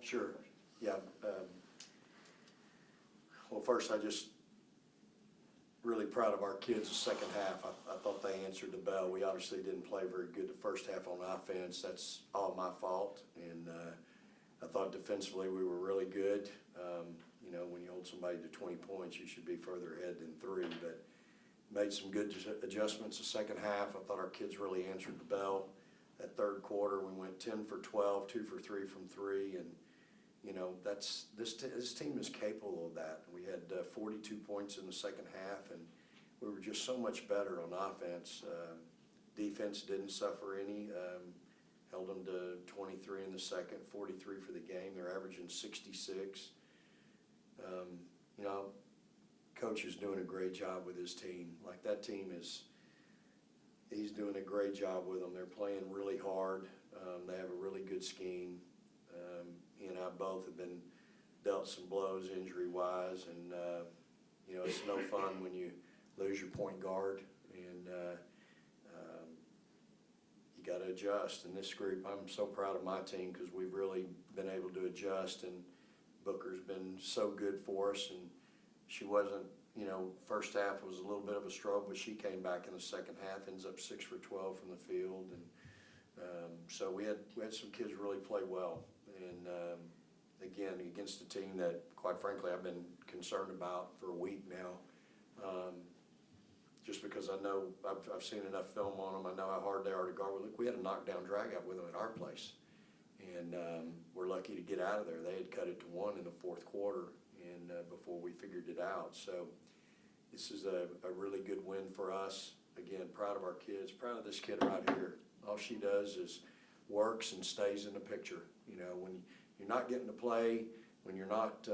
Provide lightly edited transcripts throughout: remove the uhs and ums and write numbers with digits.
Sure. Yeah. Well, first, I just really proud of our kids the second half. I thought they answered the bell. We obviously didn't play very good the first half on offense. That's all my fault. And I thought defensively we were really good. You know, when you hold somebody to 20 points, you should be further ahead than 3. But made some good adjustments the second half. I thought our kids really answered the bell. That third quarter, we went 10 for 12, 2 for 3 from 3, and you know this team is capable of that. We had 42 points in the second half, and we were just so much better on offense. Defense didn't suffer any. Held them to 23 in the second, 43 for the game. They're averaging 66. You know, Coach is doing a great job with his team. Like that team is. He's doing a great job with them. They're playing really hard. They have a really good scheme. He and I both have been dealt some blows injury-wise, and you know, it's no fun when you lose your point guard, and you got to adjust. In this group, I'm so proud of my team because we've really been able to adjust, and Booker's been so good for us, and she wasn't. You know, first half was a little bit of a struggle, but she came back in the second half, ends up 6 for 12 from the field, and so we had some kids really play well. And again, against a team that, quite frankly, I've been concerned about for a week now, just because I know I've seen enough film on them. I know how hard they are to guard. Look, we had a knockdown drag out with them at our place, and we're lucky to get out of there. They had cut it to 1 in the fourth quarter. And before we figured it out. So this is a really good win for us. Again, proud of our kids, proud of this kid right here. All she does is works and stays in the picture. You know, when you're not getting to play, when you're not,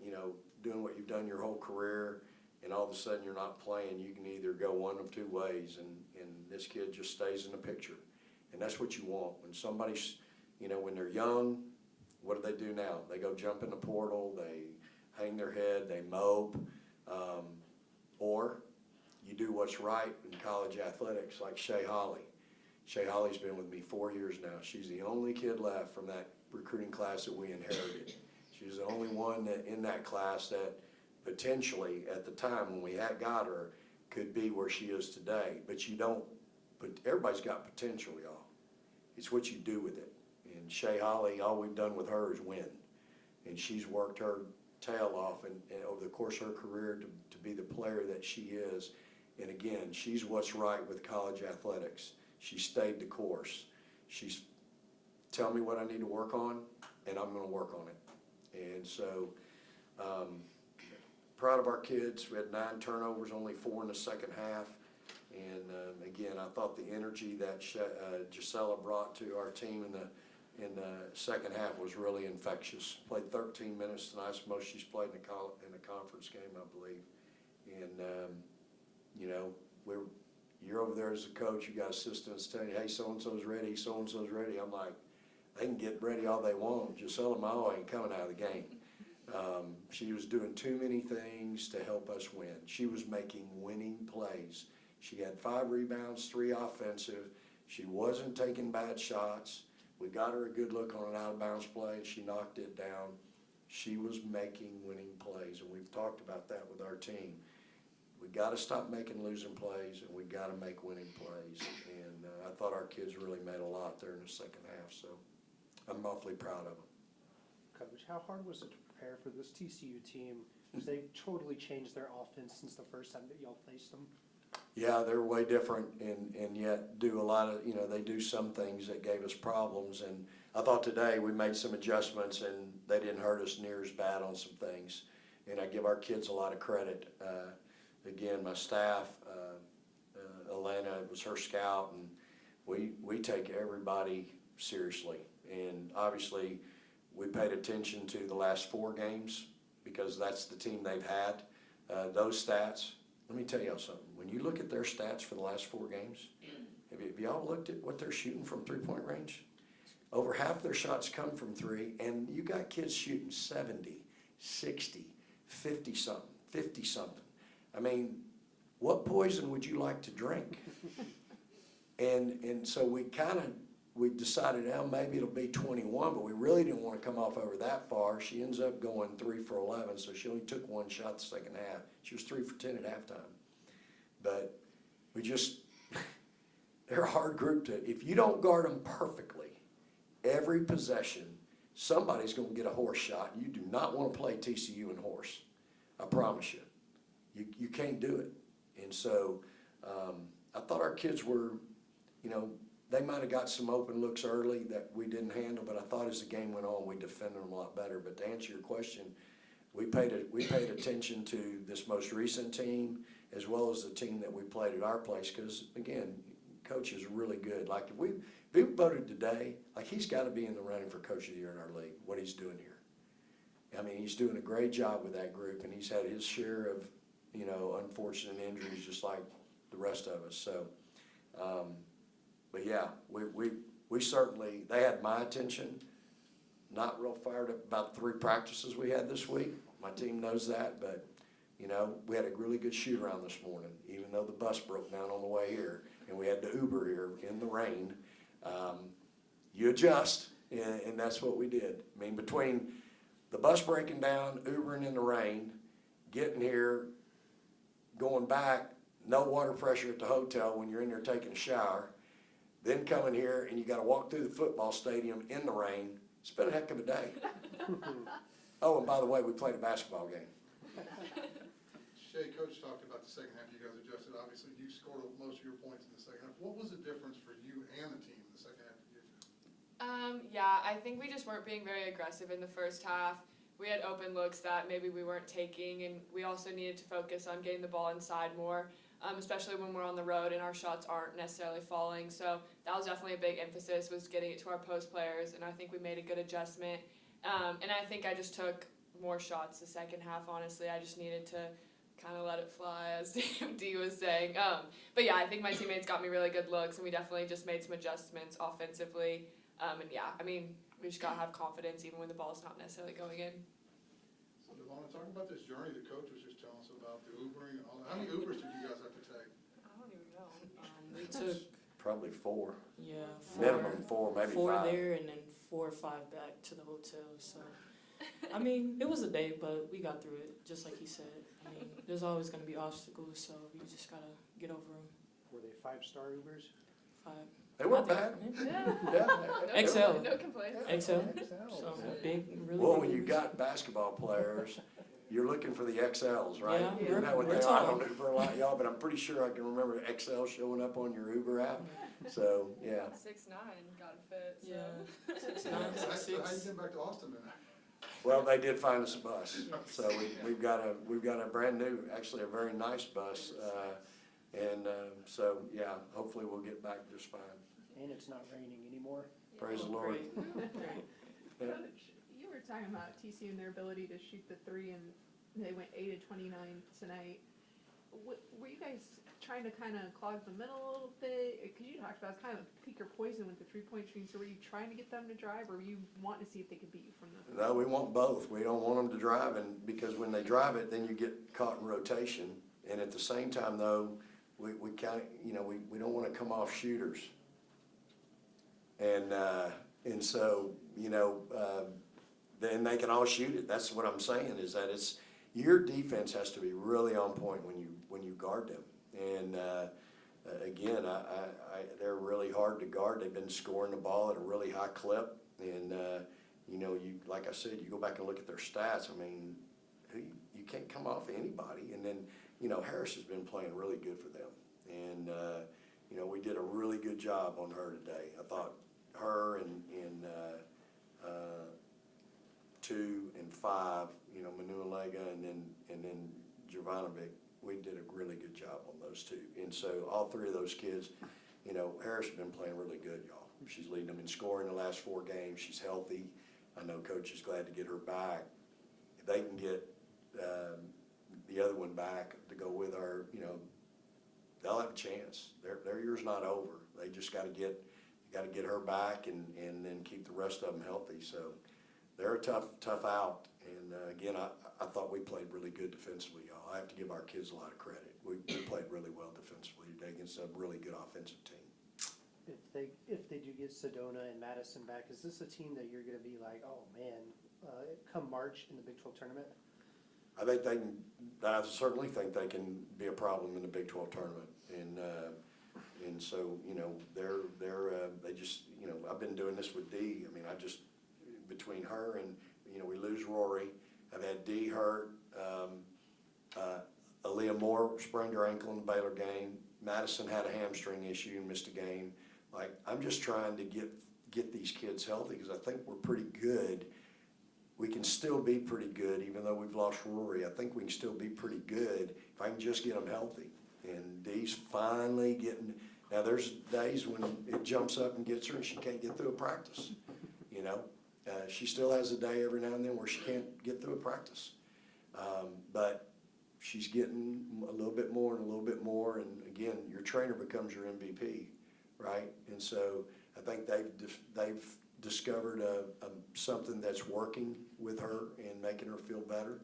you know, doing what you've done your whole career, and all of a sudden you're not playing, you can either go one of 2 ways, and this kid just stays in the picture. And that's what you want. When somebody's, you know, when they're young, what do they do now? They go jump in the portal, they hang their head, they mope, or you do what's right in college athletics, like Shay Holly. Shay Holly's been with me 4 years now. She's the only kid left from that recruiting class that we inherited. She's the only one that in that class that potentially, at the time when we had got her, could be where she is today. But you don't, but everybody's got potential, y'all. It's what you do with it. And Shay Holly, all we've done with her is win. And she's worked her tail off and over the course of her career to be the player that she is. And again, she's what's right with college athletics. She stayed the course. She's tell me what I need to work on, and I'm going to work on it. And so proud of our kids. We had 9 turnovers, only 4 in the second half. And again, I thought the energy that Gisela brought to our team in the second half was really infectious. Played 13 minutes tonight, it's the most she's played in a conference game, I believe. And you know, you're over there as a coach. You got assistants telling you, hey, so and so's ready, so and so's ready. I'm like, they can get ready all they want. Gisela Mao ain't coming out of the game. She was doing too many things to help us win. She was making winning plays. She had 5 rebounds, 3 offensive. She wasn't taking bad shots. We got her a good look on an out-of-bounds play. She knocked it down. She was making winning plays, and we've talked about that with our team. We got to stop making losing plays, and we got to make winning plays. And I thought our kids really made a lot there in the second half, so I'm awfully proud of them. Coach, how hard was it to prepare for this TCU team? Because they've totally changed their offense since the first time that y'all faced them. Yeah, they're way different, and yet do a lot of, you know, they do some things that gave us problems. And I thought today we made some adjustments, and they didn't hurt us near as bad on some things. And I give our kids a lot of credit. Again, my staff, Elena was her scout, and we take everybody seriously. And obviously, we paid attention to the last 4 games because that's the team they've had. Those stats, let me tell y'all something. When you look at their stats for the last 4 games, have y'all looked at what they're shooting from three-point range? Over half their shots come from 3, and you got kids shooting 70, 60, 50-something, 50-something. I mean, what poison would you like to drink? And so we kind of we decided, now maybe it'll be 21, but we really didn't want to come off over that far. She ends up going 3 for 11, so she only took one shot the second half. She was 3 for 10 at halftime. But we just, they're a hard group to, if you don't guard them perfectly, every possession, somebody's going to get a horse shot. You do not want to play TCU and horse. I promise you. You can't do it. And so I thought our kids were, they might have got some open looks early that we didn't handle, but I thought as the game went on, we defended them a lot better. But to answer your question, we paid attention to this most recent team as well as the team that we played at our place because, again, Coach is really good. Like, if we voted today, like, he's got to be in the running for Coach of the Year in our league, what he's doing here. I mean, he's doing a great job with that group, and he's had his share of, unfortunate injuries just like the rest of us. So, but yeah, we certainly, they had my attention. Not real fired up about 3 practices we had this week. My team knows that, but, we had a really good shoot around this morning, even though the bus broke down on the way here, and we had to Uber here in the rain. You adjust, and that's what we did. I mean, between the bus breaking down, Ubering in the rain, getting here, going back, no water pressure at the hotel when you're in there taking a shower, then coming here and you got to walk through the football stadium in the rain. It's been a heck of a day. Oh, and by the way, we played a basketball game. Shay, Coach talked about the second half. You guys adjusted. Obviously, you scored most of your points in the second half. What was the difference for you and the team in the second half of the year? Yeah, I think we just weren't being very aggressive in the first half. We had open looks that maybe we weren't taking, and we also needed to focus on getting the ball inside more, especially when we're on the road and our shots aren't necessarily falling. So that was definitely a big emphasis, was getting it to our post players, and I think we made a good adjustment. And I think I just took more shots the second half, honestly. I just needed to kind of let it fly, as D was saying. But yeah, I think my teammates got me really good looks, and we definitely just made some adjustments offensively. And yeah, I mean, we just got to have confidence even when the ball's not necessarily going in. So, Devon, talk about this journey the coach was just telling us about, the Ubering and all that. How many Ubers did you guys have to take? I don't even know. We took, Probably 4. yeah, Minimum 4, maybe 4 5. there and then 4 or 5 back to the hotel. So, I mean, it was a day, but we got through it, just like he said. I mean, there's always going to be obstacles, so you just got to get over them. Were they 5-star Ubers? 5. They weren't bad. Yeah. Yeah. XL. No complaints. XL. XL. So, big, really Well, big when you Ubers. got basketball players, you're looking for the XLs, right? Yeah, Isn't that what we're they are? I tall. don't Uber a lot, y'all, but I'm pretty sure I can remember XL showing up on your Uber app. So, yeah. 6'9" got to fit. So. Yeah, 6'9", So how you 6'6". get back to Austin then? Well, they did find us a bus, so we've got a brand new, actually a very nice bus, so yeah, hopefully we'll get back just fine. And it's not raining anymore. Praise the Lord. Great. Great. Yeah. Coach, you were talking about TCU and their ability to shoot the 3, and they went 8 of 29 tonight. Were you guys trying to kind of clog the middle a little bit? Because you talked about it's kind of pick your poison with the 3-point shooting. So were you trying to get them to drive, or were you wanting to see if they could beat you from the? No, we want both. We don't want them to drive, and because when they drive it, then you get caught in rotation. And at the same time, though, we kind of, we don't want to come off shooters. And so, then they can all shoot it. That's what I'm saying, is that your defense has to be really on point when you guard them. And again, they're really hard to guard. They've been scoring the ball at a really high clip, and like I said, you go back and look at their stats. I mean, you can't come off anybody. And then Harris has been playing really good for them, and we did a really good job on her today. I thought her and 2 and 5, Manuelega and then Jovanovic, we did a really good job on those 2. And so all 3 of those kids, Harris has been playing really good, y'all. She's leading them in scoring the last 4 games. She's healthy. I know Coach is glad to get her back. If they can get the other one back to go with her, they'll have a chance. Their year's not over. They just got to get her back and then keep the rest of them healthy. So they're a tough out. And again, I thought we played really good defensively, y'all. I have to give our kids a lot of credit. We played really well defensively today against a really good offensive team. if they do get Sedona and Madison back, is this a team that you're going to be like, oh man, come March in the Big 12 tournament? I certainly think they can be a problem in the Big 12 tournament, and so they just I've been doing this with Dee. I mean, between her and we lose Rory. I've had Dee hurt. Aaliyah Moore sprained her ankle in the Baylor game. Madison had a hamstring issue and missed a game. Like, I'm just trying to get these kids healthy because I think we're pretty good. We can still be pretty good even though we've lost Rory. I think we can still be pretty good if I can just get them healthy. And Dee's finally getting. Now there's days when it jumps up and gets her and she can't get through a practice. She still has a day every now and then where she can't get through a practice. But she's getting a little bit more and a little bit more. And again, your trainer becomes your MVP, right? And so I think they've discovered something that's working with her and making her feel better.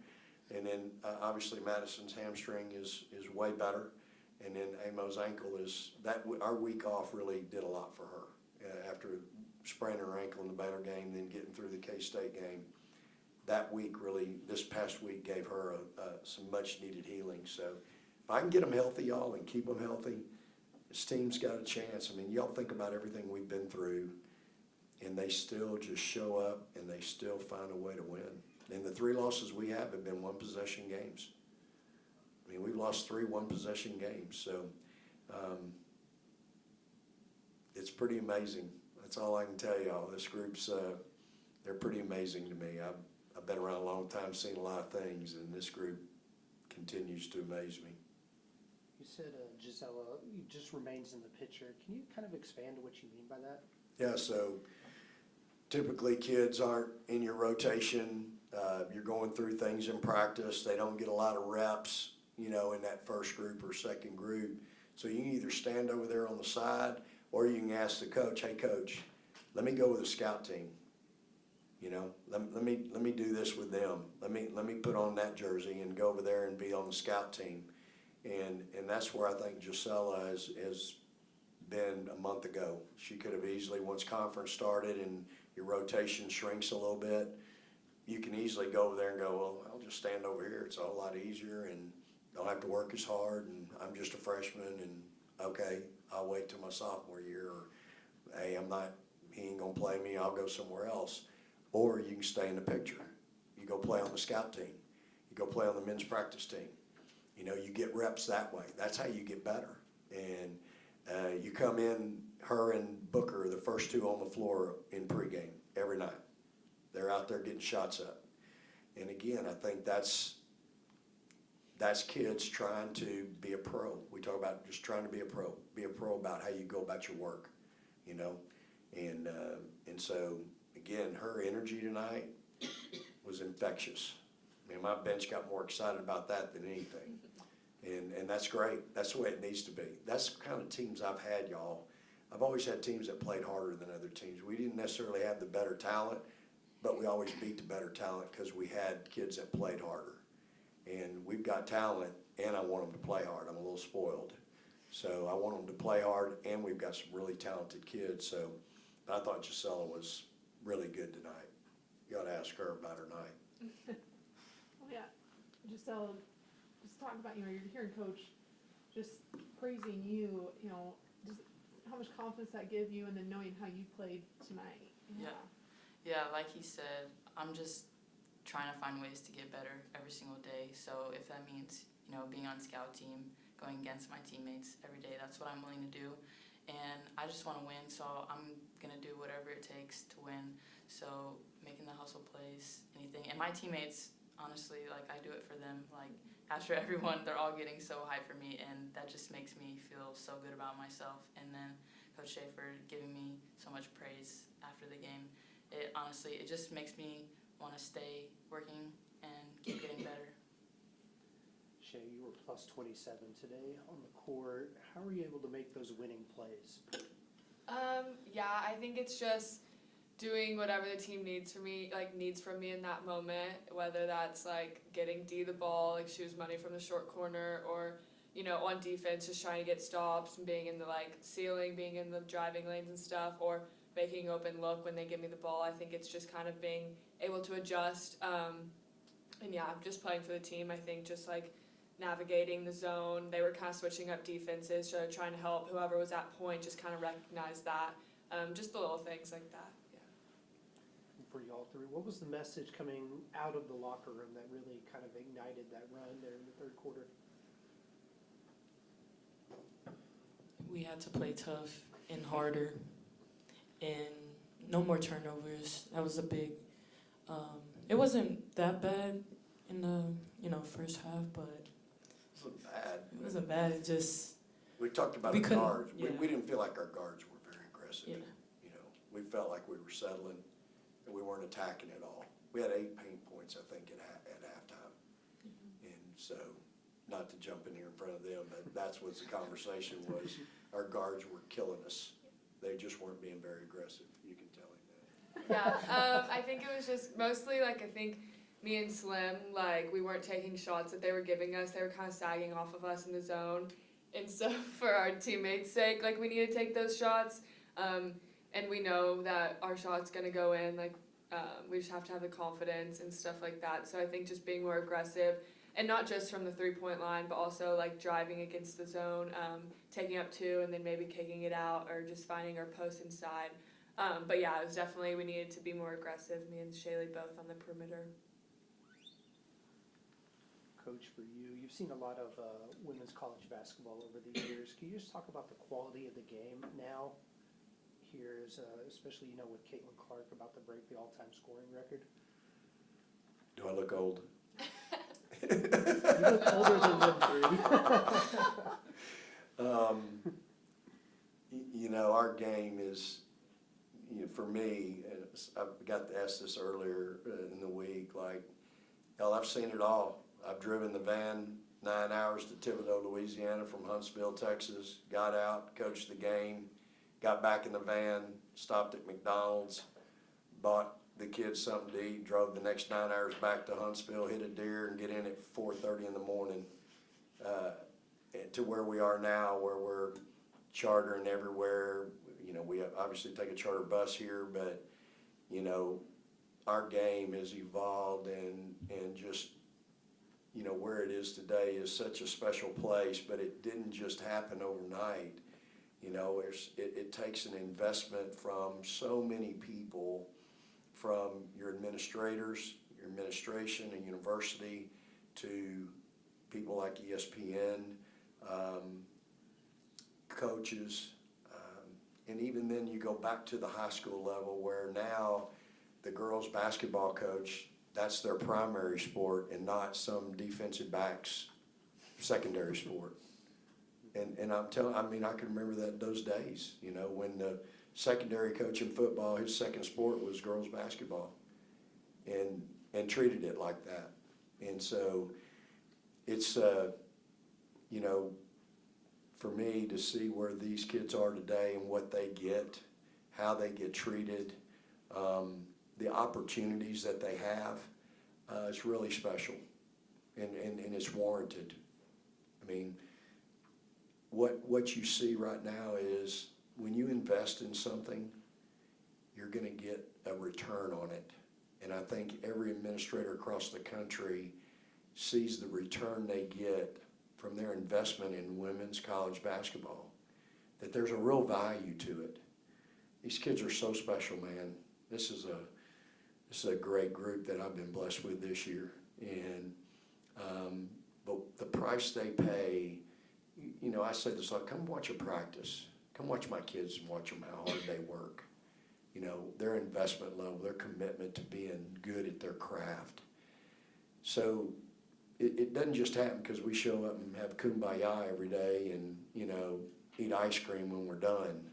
And then obviously Madison's hamstring is way better. And then Amo's ankle our week off really did a lot for her after spraining her ankle in the Baylor game, then getting through the K-State game. That week this past week gave her some much needed healing. So if I can get them healthy, y'all, and keep them healthy, this team's got a chance. I mean, y'all think about everything we've been through, and they still just show up and they still find a way to win. And the 3 losses we have been one-possession games. I mean, we've lost 3 one-possession games. So it's pretty amazing. That's all I can tell y'all. This group's, they're pretty amazing to me. I've been around a long time, seen a lot of things, and this group continues to amaze me. You said Gisela just remains in the picture. Can you kind of expand what you mean by that? Yeah, so typically kids aren't in your rotation. You're going through things in practice. They don't get a lot of reps, in that first group or second group. So you can either stand over there on the side or you can ask the coach, hey, coach, let me go with a scout team. Let me do this with them. Let me put on that jersey and go over there and be on the scout team. And that's where I think Gisela has been a month ago. She could have easily, once conference started and your rotation shrinks a little bit, you can easily go over there and go, well, I'll just stand over here. It's a whole lot easier and don't have to work as hard, and I'm just a freshman, and okay, I'll wait till my sophomore year, or hey, he ain't gonna play me, I'll go somewhere else. Or you can stay in the picture. You go play on the scout team. You go play on the men's practice team. You get reps that way. That's how you get better. And you come in, her and Booker are the first 2 on the floor in pregame every night. They're out there getting shots up. And again, I think that's kids trying to be a pro. We talk about just trying to be a pro about how you go about your work, and so again, her energy tonight was infectious. I mean, my bench got more excited about that than anything, and that's great. That's the way it needs to be. That's the kind of teams I've had, y'all. I've always had teams that played harder than other teams. We didn't necessarily have the better talent, but we always beat the better talent because we had kids that played harder. And we've got talent, and I want them to play hard. I'm a little spoiled. So I want them to play hard, and we've got some really talented kids. So I thought Gisela was really good tonight. You ought to ask her about her night. Well, yeah, Giselle, just talking about, you're hearing Coach just praising you, just how much confidence that give you, and then knowing how you played tonight. Yeah, like he said, I'm just trying to find ways to get better every single day. So if that means, being on scout team, going against my teammates every day, that's what I'm willing to do. And I just want to win, so I'm going to do whatever it takes to win. So making the hustle plays, anything. And my teammates, honestly, I do it for them. After everyone, they're all getting so hyped for me, and that just makes me feel so good about myself. And then Coach Schaefer giving me so much praise after the game. It just makes me want to stay working and keep getting better. Shay, you were plus 27 today on the court. How were you able to make those winning plays? Yeah, I think it's just doing whatever the team needs from me in that moment, whether that's getting Dee the ball, she was money from the short corner, or on defense, just trying to get stops and being in the ceiling, being in the driving lanes and stuff, or making open look when they give me the ball. I think it's just kind of being able to adjust. And yeah, just playing for the team. I think just navigating the zone. They were kind of switching up defenses, so trying to help whoever was at point just kind of recognize that. Just the little things like that. Yeah. For y'all three, what was the message coming out of the locker room that really kind of ignited that run there in the third quarter? We had to play tough and harder, and no more turnovers. That was a big. It wasn't that bad in the first half, but It wasn't bad. it wasn't bad. It just We talked about We our couldn't- guards. yeah. We didn't feel like our guards were very aggressive. yeah. We felt like we were settling and we weren't attacking at all. We had 8 paint points, I think, at halftime. And so, not to jump in here in front of them, but that's what the conversation was. Our guards were killing us. They just weren't being very aggressive. You can tell him that. Yeah, I think it was just mostly I think me and Slim, we weren't taking shots that they were giving us. They were kind of sagging off of us in the zone. And so for our teammates' sake, we need to take those shots. And we know that our shot's going to go in. We just have to have the confidence and stuff like that. So I think just being more aggressive, and not just from the 3-point line, but also driving against the zone, taking up 2 and then maybe kicking it out, or just finding our post inside. But yeah, it was definitely, we needed to be more aggressive, me and Shaylee both on the perimeter. Coach, for you, you've seen a lot of women's college basketball over the years. Can you just talk about the quality of the game now? Here is, especially with Caitlin Clark about to break the all-time scoring record. Do I look old? You look older than them three. Our game is, for me, and I've got to ask this earlier in the week, hell, I've seen it all. I've driven the van 9 hours to Thibodaux, Louisiana from Huntsville, Texas, got out, coached the game, got back in the van, stopped at McDonald's, bought the kids something to eat, drove the next 9 hours back to Huntsville, hit a deer, and get in at 4:30 in the morning to where we are now, where we're chartering everywhere. We obviously take a charter bus here, but, our game has evolved and just, where it is today is such a special place, but it didn't just happen overnight. It takes an investment from so many people, from your administrators, your administration, and university, to people like ESPN, coaches, and even then you go back to the high school level where now the girls basketball coach, that's their primary sport and not some defensive back's secondary sport. And I can remember those days, when the secondary coach in football, his second sport was girls basketball, and treated it like that. And so it's, for me to see where these kids are today and what they get, how they get treated, the opportunities that they have, it's really special, and it's warranted. What you see right now is when you invest in something, you're going to get a return on it. And I think every administrator across the country sees the return they get from their investment in women's college basketball, that there's a real value to it. These kids are so special, man. This is a great group that I've been blessed with this year. And but the price they pay, I say this, come watch a practice. Come watch my kids and watch them how hard they work. Their investment level, their commitment to being good at their craft. So it doesn't just happen because we show up and have kumbaya every day and, eat ice cream when we're done.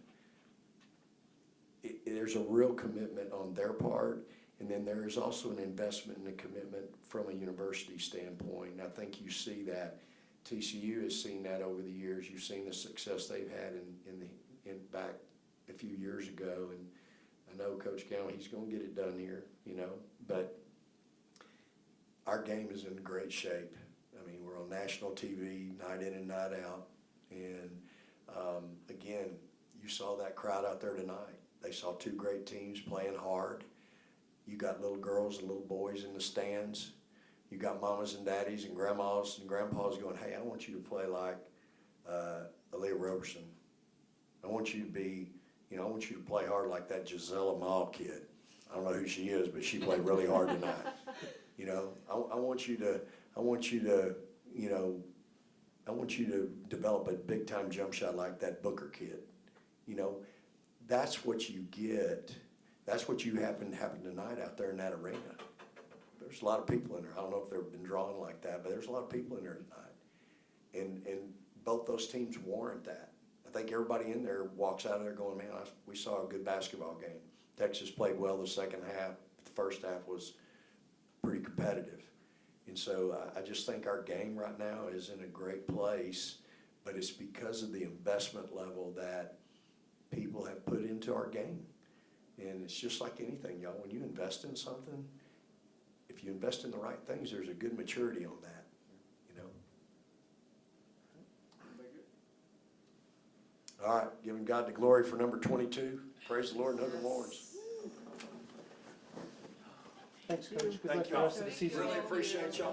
There's a real commitment on their part, and then there is also an investment and a commitment from a university standpoint. And I think you see that. TCU has seen that over the years. You've seen the success they've had in back a few years ago, and I know Coach Gowan, he's going to get it done here, but our game is in great shape. We're on national TV, night in and night out. And again, you saw that crowd out there tonight. They saw two great teams playing hard. You got little girls and little boys in the stands. You got mamas and daddies and grandmas and grandpas going, hey, I want you to play like Aaliyah Roberson. I want you to be, I want you to play hard like that Gisela Maul kid. I don't know who she is, but she played really hard tonight. I want you to develop a big time jump shot like that Booker kid. That's what you get. That's what you happen tonight out there in that arena. There's a lot of people in there. I don't know if they've been drawing like that, but there's a lot of people in there tonight. And both those teams warrant that. I think everybody in there walks out of there going, man, we saw a good basketball game. Texas played well the second half. The first half was pretty competitive. And so I just think our game right now is in a great place, but it's because of the investment level that people have put into our game. And it's just like anything, y'all. When you invest in something, if you invest in the right things, there's a good maturity on that, All right, giving God the glory for number 22. Praise the Lord, another Longhorns. Thanks, Coach. Good luck Thank the you all. rest of the season. Really appreciate y'all.